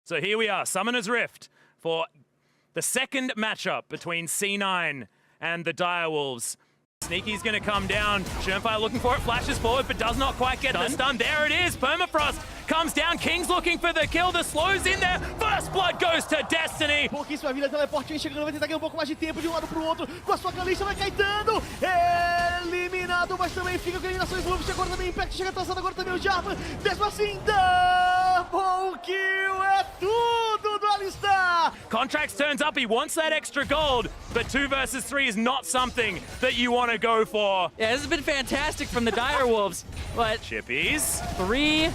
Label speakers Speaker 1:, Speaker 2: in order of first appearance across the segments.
Speaker 1: So here we are, Summoner's Rift for the second matchup between C9 and the Direwolves. Sneaky's gonna come down. Shermfire looking for it, flashes forward, but does not quite get the stun. There it is, Permafrost comes down. King's looking for the kill, the slow's in there. First blood goes to Destiny.
Speaker 2: Pouquíssima vida, teleporte chegando, vai tentar ganhar um pouco mais de tempo de um lado pro outro. Com a sua calixa vai caetando. Eliminado, mas também fica com a eliminação Slump. Agora também Impact chega atrasado, agora também o Jarvan. Mesmo assim, double kill é tudo do Alistar.
Speaker 1: Contracts turns up, he wants that extra gold, but 2 versus 3 is not something that you want to go for.
Speaker 3: Yeah, this has been fantastic from the Direwolves, but
Speaker 1: Chippies.
Speaker 3: 3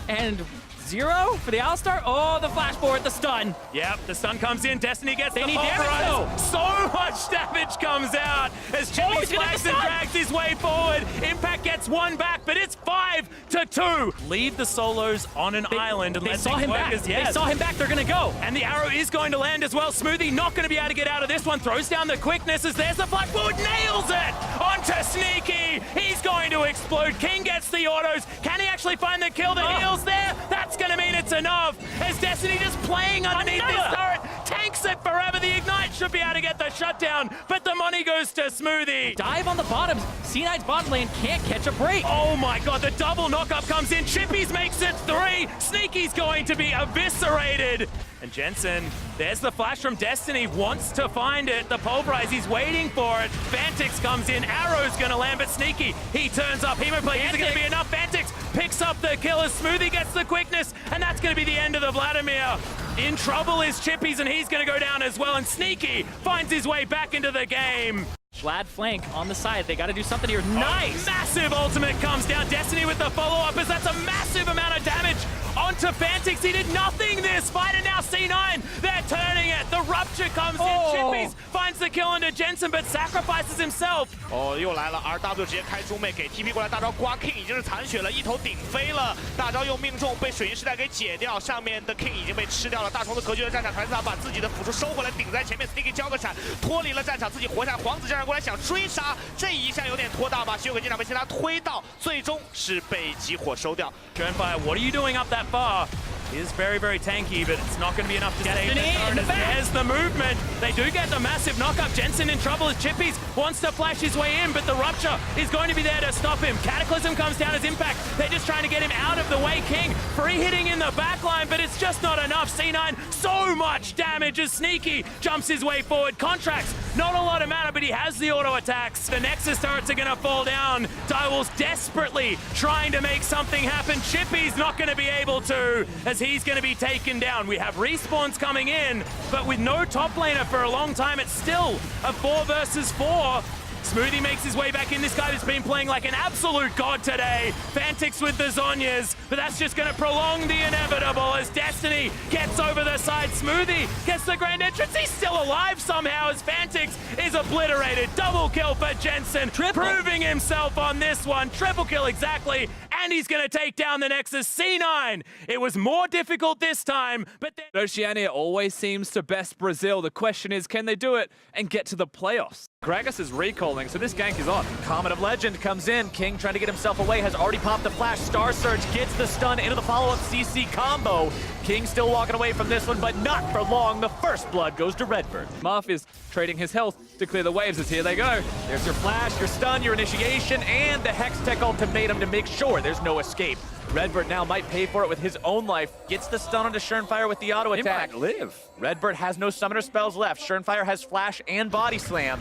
Speaker 3: and 0 for the Alistar. Oh, the flash forward, the stun.
Speaker 1: Yep, the stun comes in, Destiny gets
Speaker 3: They
Speaker 1: the
Speaker 3: need damage,
Speaker 1: pulverize. So much damage comes out as Chippy
Speaker 3: he's gonna
Speaker 1: flags
Speaker 3: get
Speaker 1: and
Speaker 3: stunned.
Speaker 1: drags his way forward. Impact gets one back, but it's 5-2. Leave the solos on an island and
Speaker 3: They
Speaker 1: let
Speaker 3: saw
Speaker 1: things
Speaker 3: him
Speaker 1: work
Speaker 3: back.
Speaker 1: as yes.
Speaker 3: They saw him back, they're gonna go.
Speaker 1: And the arrow is going to land as well. Smoothie not going to be able to get out of this one. Throws down the quickness as there's the flash forward. Nails it onto Sneaky. He's going to explode. King gets the autos. Can he actually find the kill? The heal's there. That's going to mean it's enough. As Destiny just playing underneath this turret. Tanks it forever. The Ignite should be able to get the shutdown. But the money goes to Smoothie.
Speaker 3: Dive on the bottoms. C9's bottom lane can't catch a break.
Speaker 1: Oh my god, the double knockup comes in. Chippies makes it 3. Sneaky's going to be eviscerated. And Jensen, there's the flash from Destiny, wants to find it. The pulverize, he's waiting for it. Fantix comes in, Arrow's gonna land, but Sneaky, he turns up. Hemoplate, is it gonna be enough? Fantix picks up the kill as Smoothie gets the quickness, and that's gonna be the end of the Vladimir. In trouble is Chippies, and he's gonna go down as well, and Sneaky finds his way back into the game.
Speaker 3: Vlad flank on the side. They got to do something here. Nice!
Speaker 1: Massive ultimate comes down. Destiny with the follow-up as that's a massive amount of damage onto Fantix. He did nothing this fight, and now C9, they're turning it. The rupture comes in. Chippies finds the kill onto Jensen, but sacrifices himself.
Speaker 4: 哦，又来了 ，RW 直接开中妹给 TP 过来，大招刮 King 已经是残血了，一头顶飞了，大招又命中，被水银时代给解掉，上面的 King 已经被吃掉了。大虫子隔绝了战场，凯斯塔把自己的辅助收回来，顶在前面 ，Sneaky 交个闪，脱离了战场，自己活下来。皇子站上过来想追杀，这一下有点拖大吧，血鬼舰长被其他推到，最终是被集火收掉。
Speaker 1: Shermfire, what are you doing up that far? He is very, very tanky, but it's not going to be enough to save
Speaker 3: Destiny in the back.
Speaker 1: There's the movement. They do get the massive knockup. Jensen in trouble as Chippies wants to flash his way in, but the rupture is going to be there to stop him. Cataclysm comes down as Impact. They're just trying to get him out of the way. King free hitting in the backline, but it's just not enough. C9, so much damage as Sneaky jumps his way forward. Contracts, not a lot of mana, but he has the auto attacks. The Nexus turrets are going to fall down. Direwolves desperately trying to make something happen. Chippy's not going to be able to, as he's going to be taken down. We have respawns coming in, but with no top laner for a long time, it's still a 4 versus 4. Smoothie makes his way back in. This guy has been playing like an absolute god today. Fantix with the Zhonyas, but that's just going to prolong the inevitable as Destiny gets over the side. Smoothie gets the grand entrance. He's still alive somehow as Fantix is obliterated. Double kill for Jensen, proving himself on this one. Triple kill exactly, and he's going to take down the Nexus. C9, it was more difficult this time, but then
Speaker 5: Oceania always seems to best Brazil. The question is, can they do it and get to the playoffs? Gragas is recalling, so this gank is on.
Speaker 6: Comet of Legend comes in. King trying to get himself away, has already popped the flash. Star Surge gets the stun into the follow-up CC combo. King still walking away from this one, but not for long. The first blood goes to Redbird.
Speaker 5: Marth is trading his health to clear the waves as here they go.
Speaker 6: There's your flash, your stun, your initiation, and the Hextech ultimatum to make sure there's no escape. Redbird now might pay for it with his own life. Gets the stun onto Shermfire with the auto attack.
Speaker 5: Impact live.
Speaker 6: Redbird has no summoner spells left. Shermfire has flash and body slam.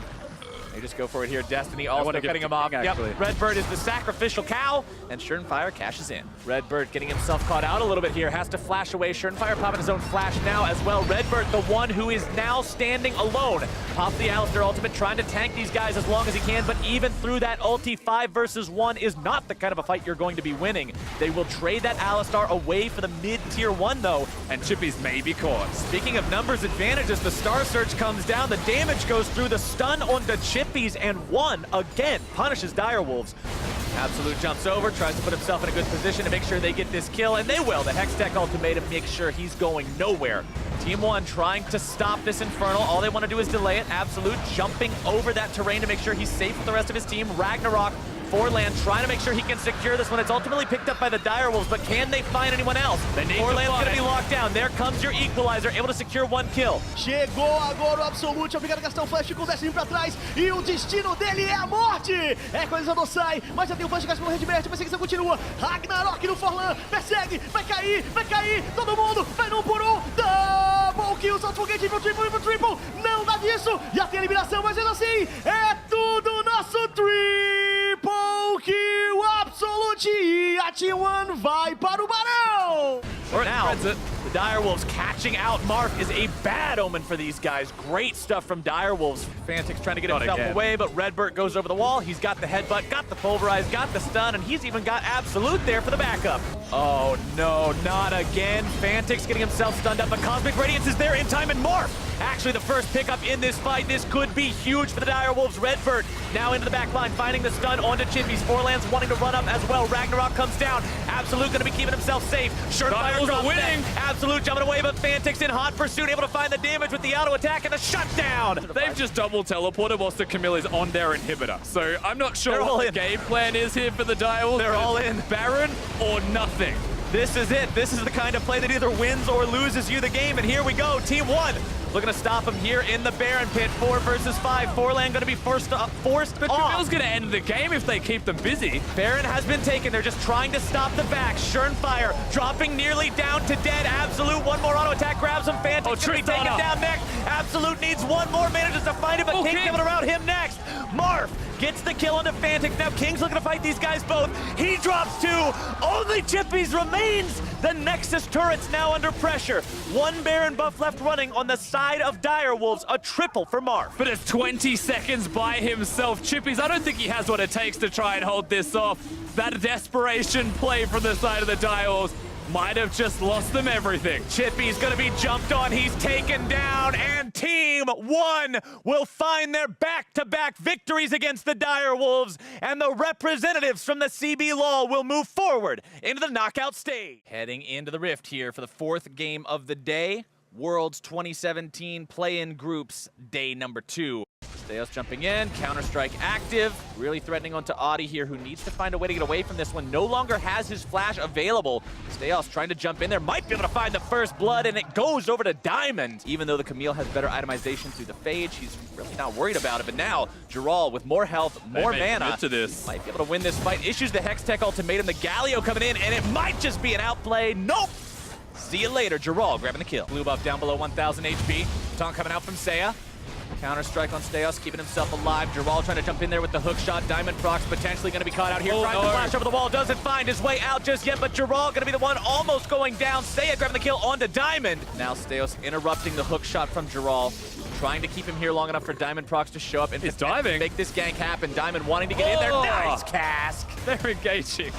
Speaker 6: They just go for it here. Destiny also cutting him off. Yep. Redbird is the sacrificial cow, and Shermfire cashes in. Redbird getting himself caught out a little bit here. Has to flash away. Shermfire popping his own flash now as well. Redbird, the one who is now standing alone. Pop the Alistar ultimate, trying to tank these guys as long as he can, but even through that ulti, 5 versus 1 is not the kind of a fight you're going to be winning. They will trade that Alistar away for the mid-tier 1, though, and Chippies may be caught. Speaking of numbers advantages, the Star Surge comes down. The damage goes through the stun onto Chippies, and one again punishes Direwolves. Absolute jumps over, tries to put himself in a good position to make sure they get this kill, and they will. The Hextech ultimatum makes sure he's going nowhere. Team 1 trying to stop this Infernal. All they want to do is delay it. Absolute jumping over that terrain to make sure he's safe with the rest of his team. Ragnarok Forlan trying to make sure he can secure this one. It's ultimately picked up by the Direwolves, but can they find anyone else? Forlan's going to be locked down. There comes your equalizer, able to secure one kill.
Speaker 2: Chegou agora o Absolute, obrigado a gastar um flash com o Destiny pra trás, e o destino dele é a morte! Equalizador sai, mas já tem o flash gasto pelo Redbert, a perseguição continua. Ragnarok no Forlan, persegue, vai cair, todo mundo, vai num por um, double kill, solta o foguete pro triple, não dá disso, já tem a eliminação, mas ainda assim, é tudo nosso triple kill Absolute, e a T1 vai para o Barão!
Speaker 6: Now, the Direwolves catching out Marf is a bad omen for these guys. Great stuff from Direwolves. Fantix trying to get himself away, but Redbert goes over the wall. He's got the headbutt, got the pulverize, got the stun, and he's even got Absolute there for the backup. Oh no, not again. Fantix getting himself stunned up, but Cosmic Radiance is there in time, and Marf actually the first pickup in this fight. This could be huge for the Direwolves. Redbert now into the back line, finding the stun onto Chippy's. Forlan's wanting to run up as well. Ragnarok comes down. Absolute going to be keeping himself safe. Surefire drops winning. Absolute jumping away, but Fantix in hot pursuit, able to find the damage with the auto attack and the shutdown.
Speaker 5: They've just double teleported whilst the Camille is on their inhibitor. So I'm not sure what the game plan is here for the Direwolves.
Speaker 6: They're all in.
Speaker 5: Baron or nothing.
Speaker 6: This is it. This is the kind of play that either wins or loses you the game. And here we go. Team 1 looking to stop him here in the Baron pit. 4 versus 5. Forlan going to be forced off.
Speaker 5: But Camille's going to end the game if they keep them busy.
Speaker 6: Baron has been taken. They're just trying to stop the back. Shurnfire dropping nearly down to dead. Absolute one more auto attack grabs him. Fantix going to be taken down next. Absolute needs one more, manages to find it, but King's coming around him next. Marf gets the kill onto Fantix. Now King's looking to fight these guys both. He drops 2. Only Chippy's remains. The Nexus turret's now under pressure. 1 Baron buff left running on the side of Direwolves. A triple for Marf.
Speaker 5: But it's 20 seconds by himself. Chippies, I don't think he has what it takes to try and hold this off. That desperation play from the side of the Direwolves might have just lost them everything.
Speaker 6: Chippy's gonna be jumped on, he's taken down, and Team 1 will find their back-to-back victories against the Direwolves, and the representatives from the CB LoL will move forward into the knockout stage. Heading into the Rift here for the 4th game of the day, Worlds 2017 play-in groups, day number 2. Steos jumping in, Counter-Strike active, really threatening onto Audi here, who needs to find a way to get away from this one. No longer has his flash available. Steos trying to jump in there, might be able to find the first blood, and it goes over to Diamond. Even though the Camille has better itemization through the Phage, he's really not worried about it. But now, Giral with more health, more mana,
Speaker 5: to this.
Speaker 6: might be able to win this fight. Issues the Hextech ultimatum, the Galio coming in, and it might just be an outplay. Nope! See you later, Giral grabbing the kill. Blue buff down below 1,000 HP. Taunt coming out from Seiya. Counter-strike on Steos, keeping himself alive. Giral trying to jump in there with the hook shot. Diamond Prox potentially going to be caught out here. Trying to flash over the wall, doesn't find his way out just yet, but Giral going to be the one almost going down. Seiya grabbing the kill onto Diamond. Now Steos interrupting the hook shot from Giral, trying to keep him here long enough for Diamond Prox to show up and
Speaker 5: diving.
Speaker 6: Make this gank happen. Diamond wanting to get in there. Nice cask.
Speaker 5: They're engaging.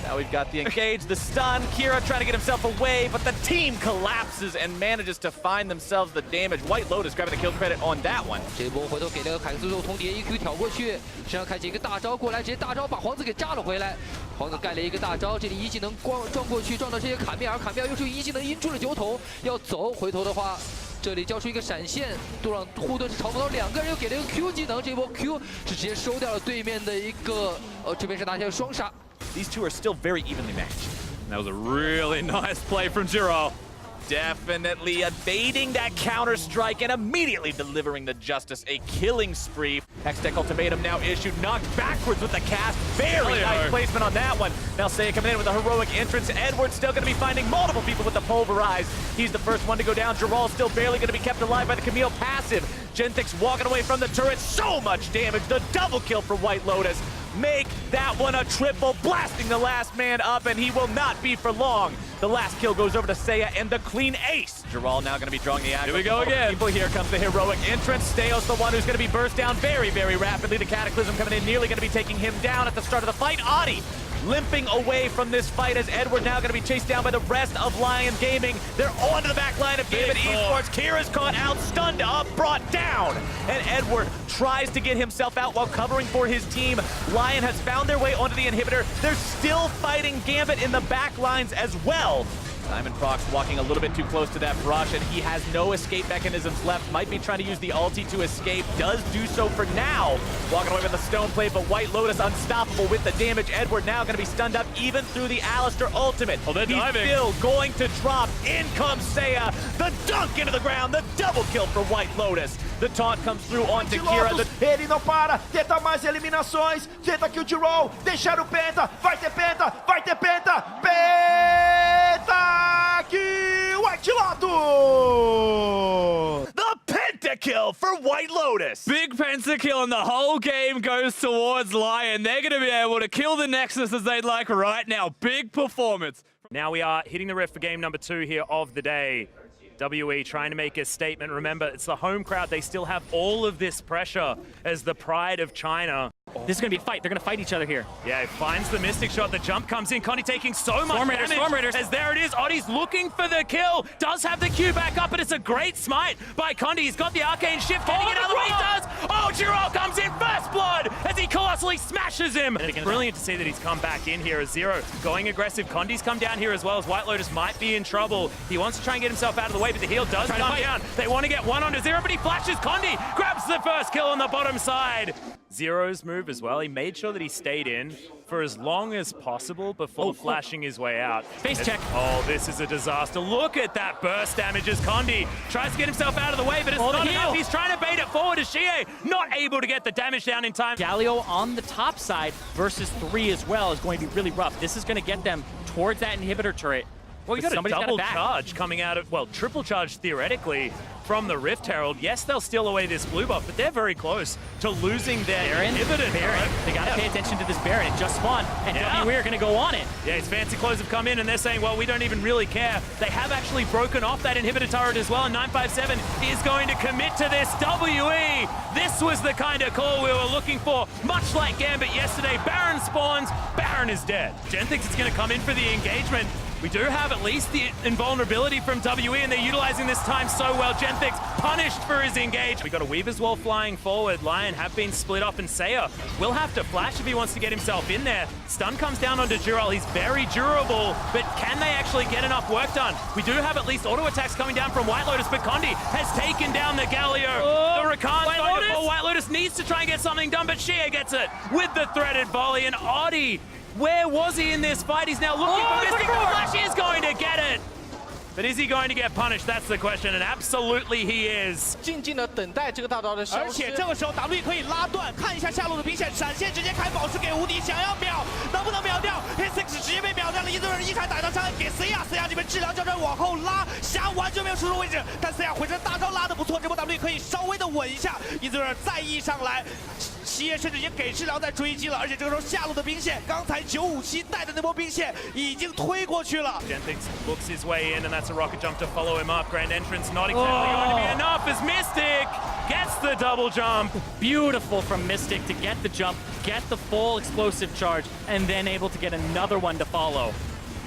Speaker 6: Now we've got the engage, the stun, Kira trying to get himself away, but the team collapses and manages to find themselves the damage. White Lotus grabbing the kill credit on that one.
Speaker 7: 这波回头给了凯克斯肉通牒 EQ 挑过去，身上开启一个大招过来，直接大招把皇子给炸了回来。皇子盖了一个大招，这里一技能撞过去，撞到这些卡米尔，卡米尔又是一技能阴出了酒桶，要走回头的话。 这里交出一个闪现，杜朗护盾是嘲讽到2个人，又给了一个 Q 技能，这波 Q 是直接收掉了对面的一个，这边是拿下双杀。
Speaker 6: These two are still very evenly matched.
Speaker 5: That was a really nice play from Giral.
Speaker 6: Definitely evading that counter-strike and immediately delivering the Justice a killing spree. Hextech ultimatum now issued, knocked backwards with the cast. Very nice placement on that one. Now Seiya coming in with a heroic entrance. Edward's still going to be finding multiple people with the pulverize. He's the first one to go down. Giral still barely going to be kept alive by the Camille passive. Genthix walking away from the turret. So much damage. The double kill for White Lotus. Make that one a triple, blasting the last man up, and he will not be for long. The last kill goes over to Seiya and the clean ace. Giral now going to be drawing the aggro.
Speaker 5: Here we go again.
Speaker 6: People, here comes the heroic entrance. Steos the one who's going to be burst down very, very rapidly. The Cataclysm coming in, nearly going to be taking him down at the start of the fight. Audi limping away from this fight as Edward now going to be chased down by the rest of Lyon Gaming. They're onto the back line of Gambit Esports. Kira's caught out, stunned up, brought down. And Edward tries to get himself out while covering for his team. Lyon has found their way onto the inhibitor. They're still fighting Gambit in the back lines as well. Simon Fox walking a little bit too close to that brush, and he has no escape mechanisms left. Might be trying to use the ulti to escape. Does do so for now. Walking away with the stone plate, but White Lotus unstoppable with the damage. Edward now going to be stunned up even through the Alistar ultimate.
Speaker 5: Oh, they're diving.
Speaker 6: He's still going to drop. In comes Seiya. The dunk into the ground. The double kill for White Lotus. The taunt comes through onto Kira.
Speaker 8: Ele não para, tenta mais eliminações, tenta kill de roll, deixar o penta, vai ter penta, vai ter penta, penta kill, White Lotus!
Speaker 6: The pentakill for White Lotus.
Speaker 5: Big pentakill, and the whole game goes towards Lyon. They're going to be able to kill the Nexus as they'd like right now. Big performance.
Speaker 1: Now we are hitting the rift for game number 2 here of the day. WE trying to make a statement. Remember, it's the home crowd. They still have all of this pressure as the pride of China.
Speaker 3: This is going to be a fight. They're going to fight each other here.
Speaker 1: Yeah, he finds the Mystic shot. The jump comes in. Connie taking so much damage.
Speaker 3: Storm Raiders.
Speaker 1: As there it is. Oddi's looking for the kill. Does have the Q back up, but it's a great smite by Condi. He's got the Arcane Shift. Getting it out of the way. He does. Oh, Giroux comes in. First blood as he colossally smashes him. And it's brilliant to see that he's come back in here as Zero. Going aggressive. Condi's come down here as well, as White Lotus might be in trouble. He wants to try and get himself out of the way, but the heal does come down. They want to get one onto Zero, but he flashes. Condi grabs the first kill on the bottom side. Zero's move as well. He made sure that he stayed in for as long as possible before flashing his way out.
Speaker 3: Face check.
Speaker 1: Oh, this is a disaster. Look at that burst damage as Condi tries to get himself out of the way, but it's not enough. He's trying to bait it forward as Shie not able to get the damage down in time.
Speaker 3: Galio on the top side versus 3 as well is going to be really rough. This is going to get them towards that inhibitor turret.
Speaker 1: Well, you got a double charge coming out of, well, triple charge theoretically from the Rift Herald. Yes, they'll steal away this blue buff, but they're very close to losing their inhibitor.
Speaker 3: Baron. They got to pay attention to this Baron. It just spawned, and WE are going to go on it.
Speaker 1: Yeah, his fancy clothes have come in, and they're saying, well, we don't even really care. They have actually broken off that inhibitor turret as well, and 957 is going to commit to this. WE, this was the kind of call we were looking for. Much like Gambit yesterday, Baron spawns, Baron is dead. Genthix is going to come in for the engagement. We do have at least the invulnerability from WE, and they're utilizing this time so well. Genthix punished for his engage. We got a Weaver's Wall flying forward. Lion have been split off, and Seiya will have to flash if he wants to get himself in there. Stun comes down onto Giroux. He's very durable, but can they actually get enough work done? We do have at least auto attacks coming down from White Lotus, but Condi has taken down the Galio. The Rakan's going to fall. White Lotus needs to try and get something done, but Shie gets it with the threaded volley, and Oddi, where was he in this fight? He's now looking for Mystic. The Flash is going to get it. But is he going to get punished? That's the question, and absolutely he is.
Speaker 9: 静静的等待这个大招的消失。
Speaker 4: 而且这个时候 W 可以拉断，看一下下路的兵线，闪现直接开宝石给无敌，想要秒，能不能秒掉 ？His6 直接被秒掉了，一堆人一踩打到伤害给 Seiya 这边质量交战往后拉，霞完全没有输出位置，但 Seiya 回身大招拉得不错，这波 W 可以稍微的稳一下，一堆人再一上来。 西野甚至已经给质量在追击了，而且这个时候下路的兵线，刚才957带的那波兵线已经推过去了。
Speaker 1: Genthix looks his way in, and that's a rocket jump to follow him up. Grand entrance not exactly going to be enough as Mystic gets the double jump.
Speaker 3: Beautiful from Mystic to get the jump, get the full explosive charge, and then able to get another one to follow.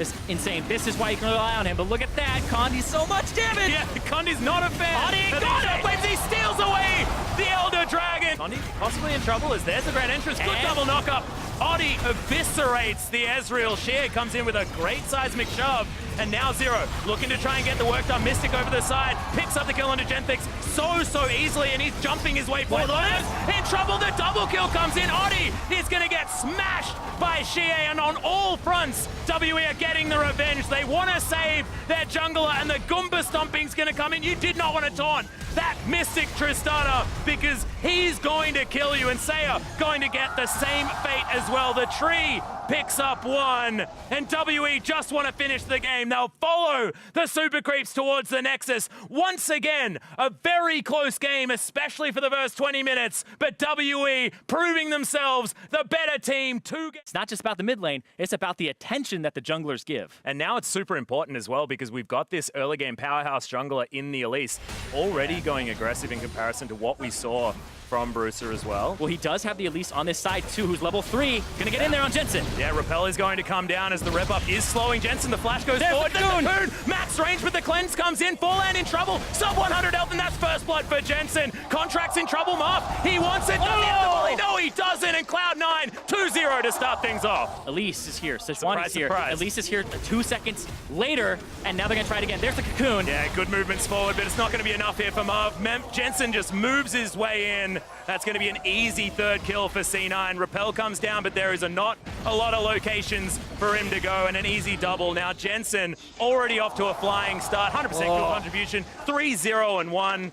Speaker 3: It's insane. This is why you can rely on him, but look at that. Condi's so much damage.
Speaker 1: Yeah, Condi's not a fan.
Speaker 3: Condi got it.
Speaker 1: He steals away the Elder Dragon. Condi possibly in trouble as there's the grand entrance. Good double knock-up. Oddi eviscerates the Ezreal. Sheer comes in with a great seismic shove. And now Zero looking to try and get the work done. Mystic over the side. Picks up the kill onto Genthix so easily, and he's jumping his way forward. In trouble, the double kill comes in. Oddi is going to get smashed by Shie, and on all fronts, WE are getting the revenge. They want to save their jungler, and the Goomba stomping's going to come in. You did not want to taunt that Mystic Tristana because he's going to kill you, and Seiya going to get the same fate as well. The tree picks up one, and WE just want to finish the game. They'll follow the super creeps towards the Nexus. Once again, a very close game, especially for the first 20 minutes, but WE proving themselves the better team.
Speaker 3: It's not just about the mid lane, it's about the attention that the junglers give.
Speaker 1: And now it's super important as well because we've got this early game powerhouse jungler in the Elise. already going aggressive in comparison to what we saw from Bruiser as well.
Speaker 3: Well, he does have the Elise on this side too, who's level 3. Gonna get in there on Jensen.
Speaker 1: Yeah, Repel is going to come down as the rep up is slowing Jensen. The flash goes forward. The Cocoon! Max range, but the cleanse comes in. Forlan in trouble. Sub 100 health, and that's first blood for Jensen. Contract's in trouble, Marth. He wants it. Does he have the volley? No, he doesn't. And Cloud9, 2-0 to start things off.
Speaker 3: Elise is here. Sejuani is here.
Speaker 1: Surprise.
Speaker 3: Elise is here 2 seconds later, and now they're gonna try it again. There's the Cocoon.
Speaker 1: Yeah, good movements forward, but it's not going to be enough here for Marv. Jensen just moves his way in. That's going to be an easy third kill for C9. Repel comes down, but there is not a lot of locations for him to go, and an easy double. Now Jensen already off to a flying start. 100% kill contribution. 3-0 and 1.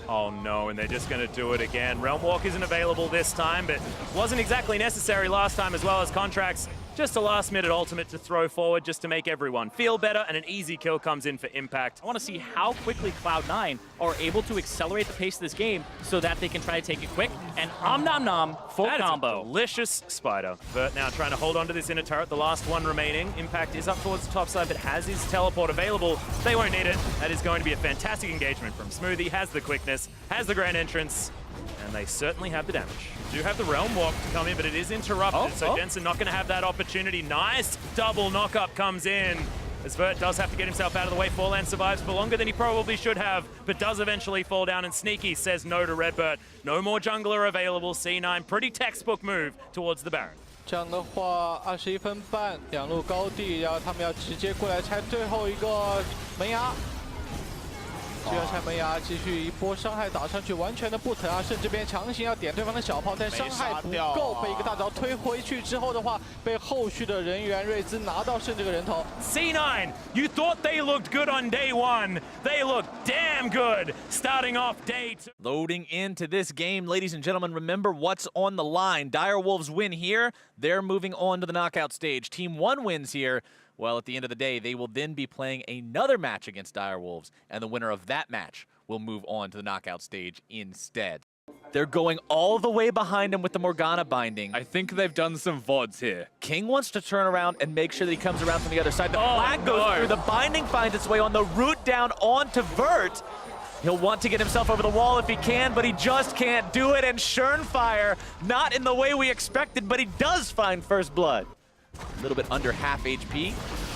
Speaker 1: Oh no, and they're just going to do it again. Realm Walk isn't available this time, but wasn't exactly necessary last time, as well as Contracts. Just a last-minute ultimate to throw forward just to make everyone feel better, and an easy kill comes in for Impact.
Speaker 3: I want to see how quickly Cloud9 are able to accelerate the pace of this game so that they can try to take it quick. And Nom Nom full
Speaker 1: That
Speaker 3: combo.
Speaker 1: is a delicious spider. Vert now trying to hold on to this inner turret, the last one remaining. Impact is up towards the top side, but has his teleport available. They won't need it. That is going to be a fantastic engagement from Smoothie. Has the quickness, has the grand entrance, and they certainly have the damage. Do have the Realm Walk to come in, but it is interrupted, so Jensen not going to have that opportunity. Nice double knock-up comes in, as Vert does have to get himself out of the way. Forlan survives for longer than he probably should have, but does eventually fall down, and Sneaky says no to Redbird. No more jungler available. C9, pretty textbook move towards the Baron.
Speaker 9: 这样的话，21分半，两路高地，然后他们要直接过来拆最后一个门牙。 只要拆门牙，继续一波伤害打上去，完全的不疼啊！甚至这边强行要点对方的小炮，但伤害不够，被一个大招推回去之后的话，被后续的人员瑞兹拿到剩这个人头。
Speaker 1: C9, you thought they looked good on day 1. They look damn good starting off day 2.
Speaker 6: Loading into this game, ladies and gentlemen, remember what's on the line. Direwolves win here. They're moving on to the knockout stage. Team 1 wins here. Well, at the end of the day, they will then be playing another match against Direwolves, and the winner of that match will move on to the knockout stage instead. They're going all the way behind him with the Morgana binding.
Speaker 5: I think they've done some VODs here.
Speaker 6: King wants to turn around and make sure that he comes around from the other side. The flag goes through, the binding finds its way on the route down onto Vert. He'll want to get himself over the wall if he can, but he just can't do it, and Schernfire, not in the way we expected, but he does find first blood. A little bit under half HP.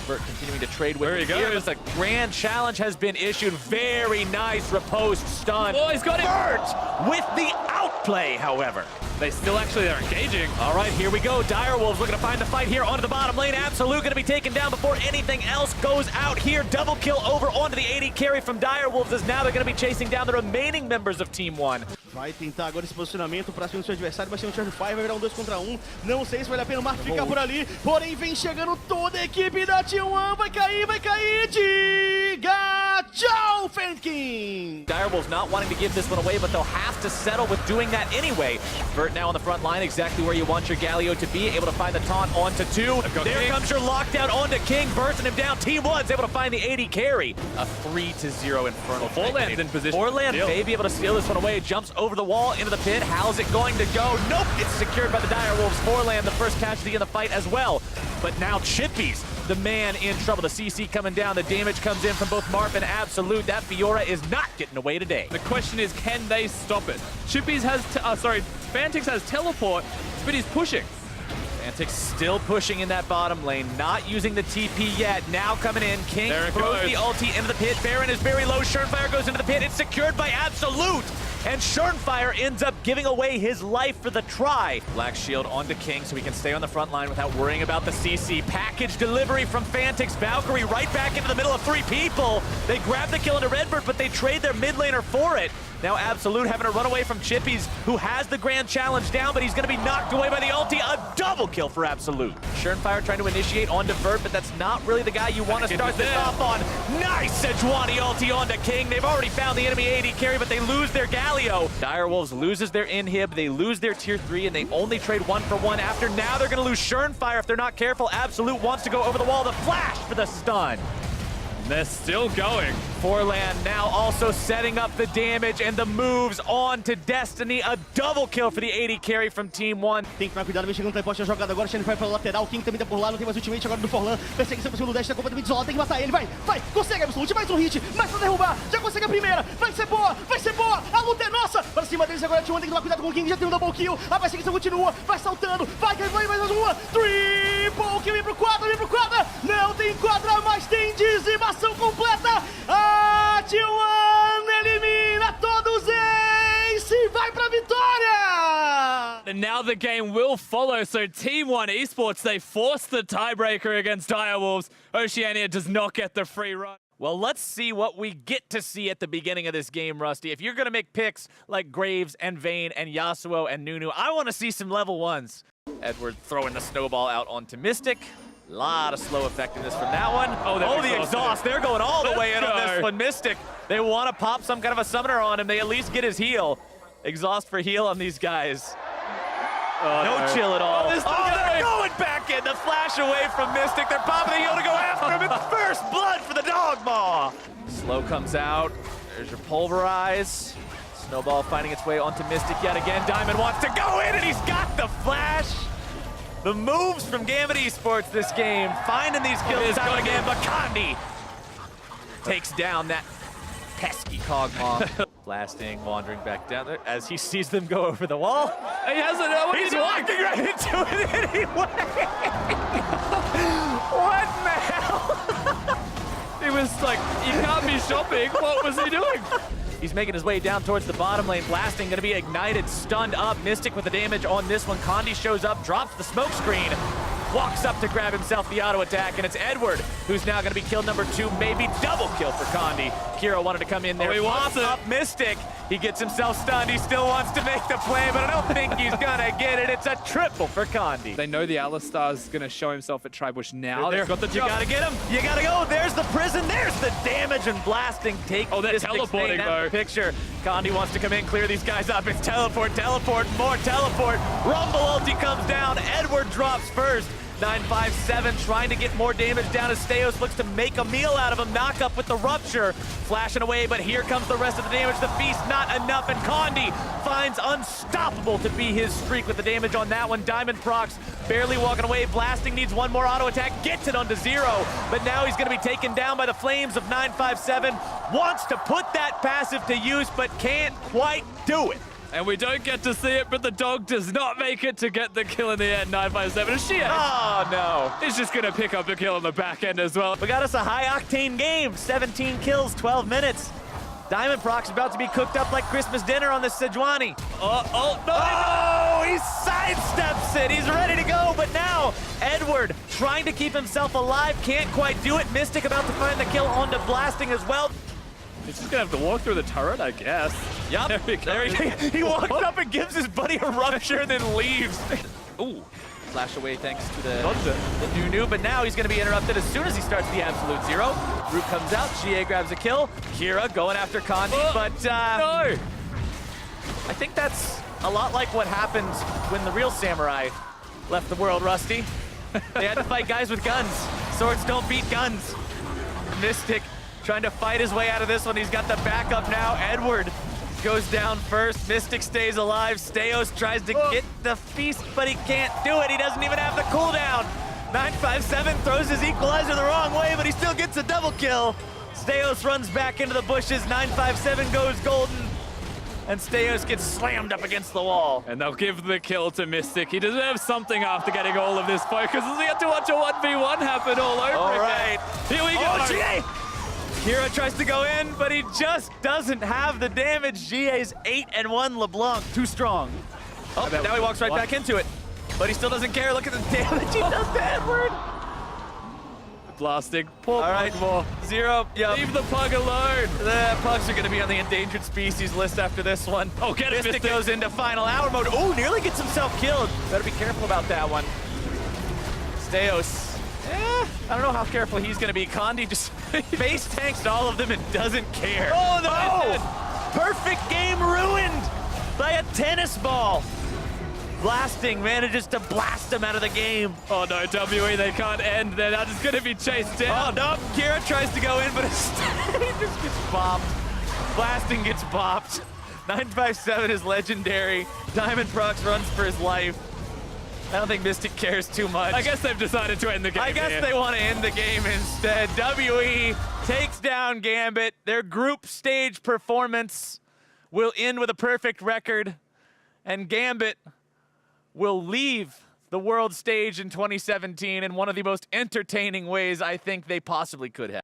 Speaker 6: Vert continuing to trade with him here as a grand challenge has been issued. Very nice riposte stun.
Speaker 5: Oh, he's got it!
Speaker 6: Vert with the outplay, however.
Speaker 5: They still actually are engaging.
Speaker 6: All right, here we go. Direwolves looking to find the fight here onto the bottom lane. Absolute going to be taken down before anything else goes out here. Double kill over onto the AD carry from Direwolves, as now they're going to be chasing down the remaining members of Team 1.
Speaker 2: Vai tentar agora esse posicionamento pra cima do seu adversário, vai ser um Charge Fire, vai virar um 2 contra 1. Não sei se vale a pena o Mark ficar por ali, porém vem chegando toda a equipe da T1, vai cair, diga tchau, Fenkin!
Speaker 6: Direwolves not wanting to give this one away, but they'll have to settle with doing that anyway. Vert now on the front line, exactly where you want your Galio to be, able to find the taunt onto 2. There comes your lockdown onto King, bursting him down. Team 1's able to find the AD carry. A 3-0 Infernal.
Speaker 5: Forlan's in position.
Speaker 6: Forlan may be able to steal this one away, jumps over the wall into the pit. How's it going to go? Nope, it's secured by the Direwolves. Forlan, the first casualty in the fight as well. But now Chippy's the man in trouble. The CC coming down, the damage comes in from both Marf and Absolute. That Fiora is not getting away today.
Speaker 5: The question is, can they stop it? Chippies has, Fantix has teleport, but he's pushing.
Speaker 6: Fantix still pushing in that bottom lane, not using the TP yet. Now coming in, King throws the ulti into the pit. Baron is very low, Schernfire goes into the pit. It's secured by Absolute. And Schernfire ends up giving away his life for the try. Black Shield onto King so he can stay on the front line without worrying about the CC. Package delivery from Fantix. Valkyrie right back into the middle of 3 people. They grab the kill into Redbird, but they trade their mid laner for it. Now Absolute having to run away from Chippies, who has the grand challenge down, but he's going to be knocked away by the ulti. A double kill for Absolute. Schernfire trying to initiate onto Vert, but that's not really the guy you want to start this off on. Nice Sejuani ulti onto King. They've already found the enemy AD carry, but they lose their Galio. Direwolves loses their inhib, they lose their tier 3, and they only trade 1-for-1 after. Now they're going to lose Schernfire if they're not careful. Absolute wants to go over the wall. The flash for the stun.
Speaker 5: They're still going.
Speaker 6: Forlan now also setting up the damage and the moves on to Destiny. A double kill for the 80 carry from Team 1.
Speaker 2: Tem que tomar cuidado, vem chegando o teleporte na jogada agora. Shen vai pela lateral, King também tá por lá, não tem mais ultimate agora do Forlan. Perseguição pra cima do Dash, tá completamente isolado, tem que matar ele, vai, consegue, Absolute, mais um hit, mais pra derrubar, já consegue a primeira, vai ser boa, a luta é nossa. Pra cima deles agora, T1 tem que tomar cuidado com o King, já tem um double kill, a perseguição continua, vai saltando, vai mais uma, triple kill, vem pro quadra, não tem quadra, mas tem dizimação completa. A T1 elimina todos eles e vai pra vitória!
Speaker 5: And now the game will follow, so Team 1 Esports, they force the tiebreaker against Direwolves. Oceania does not get the free run.
Speaker 6: Well, let's see what we get to see at the beginning of this game, Rusty. If you're going to make picks like Graves and Vayne and Yasuo and Nunu, I want to see some level 1s. Edward throwing the snowball out onto Mystic. A lot of slow effectiveness from that one. Oh, the exhaust. They're going all the way in on this one. Mystic, they want to pop some kind of a summoner on him. They at least get his heal. Exhaust for heal on these guys. No chill at all. They're going back in. The flash away from Mystic. They're popping the heal to go after him. It's first blood for the Dog Maw. Slow comes out. There's your Pulverize. Snowball finding its way onto Mystic yet again. Diamond wants to go in, and he's got the flash. The moves from Gambit Esports this game, finding these kills time again, but Condi takes down that pesky Cogmaw. Blasting, wandering back down there as he sees them go over the wall.
Speaker 5: He hasn't know what
Speaker 6: He's walking right into it anyway. What the hell?
Speaker 5: He was like, you can't be shopping. What was he doing?
Speaker 6: He's making his way down towards the bottom lane. Blasting gonna be ignited, stunned up. Mystic with the damage on this one. Condi shows up, drops the smoke screen, walks up to grab himself the auto attack, and it's Edward who's now gonna be kill number 2, maybe double kill for Condi. Kira wanted to come in there.
Speaker 5: He wants it.
Speaker 6: Up Mystic. He gets himself stunned. He still wants to make the play, but I don't think he's gonna get it. It's a triple for Condi.
Speaker 5: They know the Alistar's going to show himself at Tribush now. They've got the
Speaker 6: You
Speaker 5: jump.
Speaker 6: gotta get him. You gotta go. There's the prison. There's the damage, and Blasting takes
Speaker 5: they're teleporting, though.
Speaker 6: Picture. Condi wants to come in, clear these guys up. It's teleport, more teleport. Rumble ulti comes down. Edward drops first. 957 trying to get more damage down as Steos looks to make a meal out of him. Knock up with the Rupture. Flashing away, but here comes the rest of the damage. The Feast not enough, and Condi finds Unstoppable to be his streak with the damage on that one. Diamond procs barely walking away. Blasting needs one more auto attack, gets it onto 0, but now he's gonna be taken down by the flames of 957. Wants to put that passive to use, but can't quite do it.
Speaker 5: And we don't get to see it, but the dog does not make it to get the kill in the end. 957. Shit.
Speaker 6: Oh, no.
Speaker 5: He's just going to pick up the kill on the back end as well.
Speaker 6: We got us a high-octane game. 17 kills, 12 minutes. Diamond Proc's about to be cooked up like Christmas dinner on this Sejuani. Oh, he sidesteps it. He's ready to go, but now Edward trying to keep himself alive. Can't quite do it. Mystic about to find the kill onto Blasting as well.
Speaker 5: He's just going to have to walk through the turret, I guess.
Speaker 6: Yup. He walks up and gives his buddy a Rupture and then leaves. Ooh. Flash away thanks to the Nunu, but now he's going to be interrupted as soon as he starts the Absolute Zero. Root comes out, GA grabs a kill. Kira going after Condi, but
Speaker 5: no.
Speaker 6: I think that's a lot like what happened when the real Samurai left the world, Rusty. They had to fight guys with guns. Swords don't beat guns. Mystic trying to fight his way out of this one. He's got the backup now. Edward goes down first. Mystic stays alive. Steos tries to get the Feast, but he can't do it. He doesn't even have the cooldown. 957 throws his equalizer the wrong way, but he still gets a double kill. Steos runs back into the bushes. 957 goes golden, and Steos gets slammed up against the wall.
Speaker 5: And they'll give the kill to Mystic. He deserves something after getting all of this focus. He had to watch a 1v1 happen all over again. Here we go.
Speaker 6: Oh, GA! Kira tries to go in, but he just doesn't have the damage. GA's 8-1 LeBlanc, too strong. Oh, now he walks right back into it. But he still doesn't care. Look at the damage he does to Edward.
Speaker 5: Blasting. Poor
Speaker 6: all right,
Speaker 5: Pug.
Speaker 6: 0. Yep.
Speaker 5: Leave the Pug alone.
Speaker 6: The Pugs are going to be on the endangered species list after this one.
Speaker 5: Oh, get it,
Speaker 6: Mystic goes into final hour mode. Oh, nearly gets himself killed. Better be careful about that one. Steos. I don't know how careful he's going to be. Condi just face tanks all of them and doesn't care. Oh, no! Perfect game ruined by a tennis ball. Blasting manages to blast him out of the game.
Speaker 5: Oh no, WE, they can't end. They're now just gonna be chased down.
Speaker 6: Oh no, Kira tries to go in, but he just gets bopped. Blasting gets bopped. 957 is legendary. Diamond Prox runs for his life. I don't think Mystic cares too much.
Speaker 5: I guess they've decided to end the game.
Speaker 6: I guess they want to end the game instead. WE takes down Gambit. Their group stage performance will end with a perfect record, and Gambit will leave the world stage in 2017 in one of the most entertaining ways I think they possibly could have.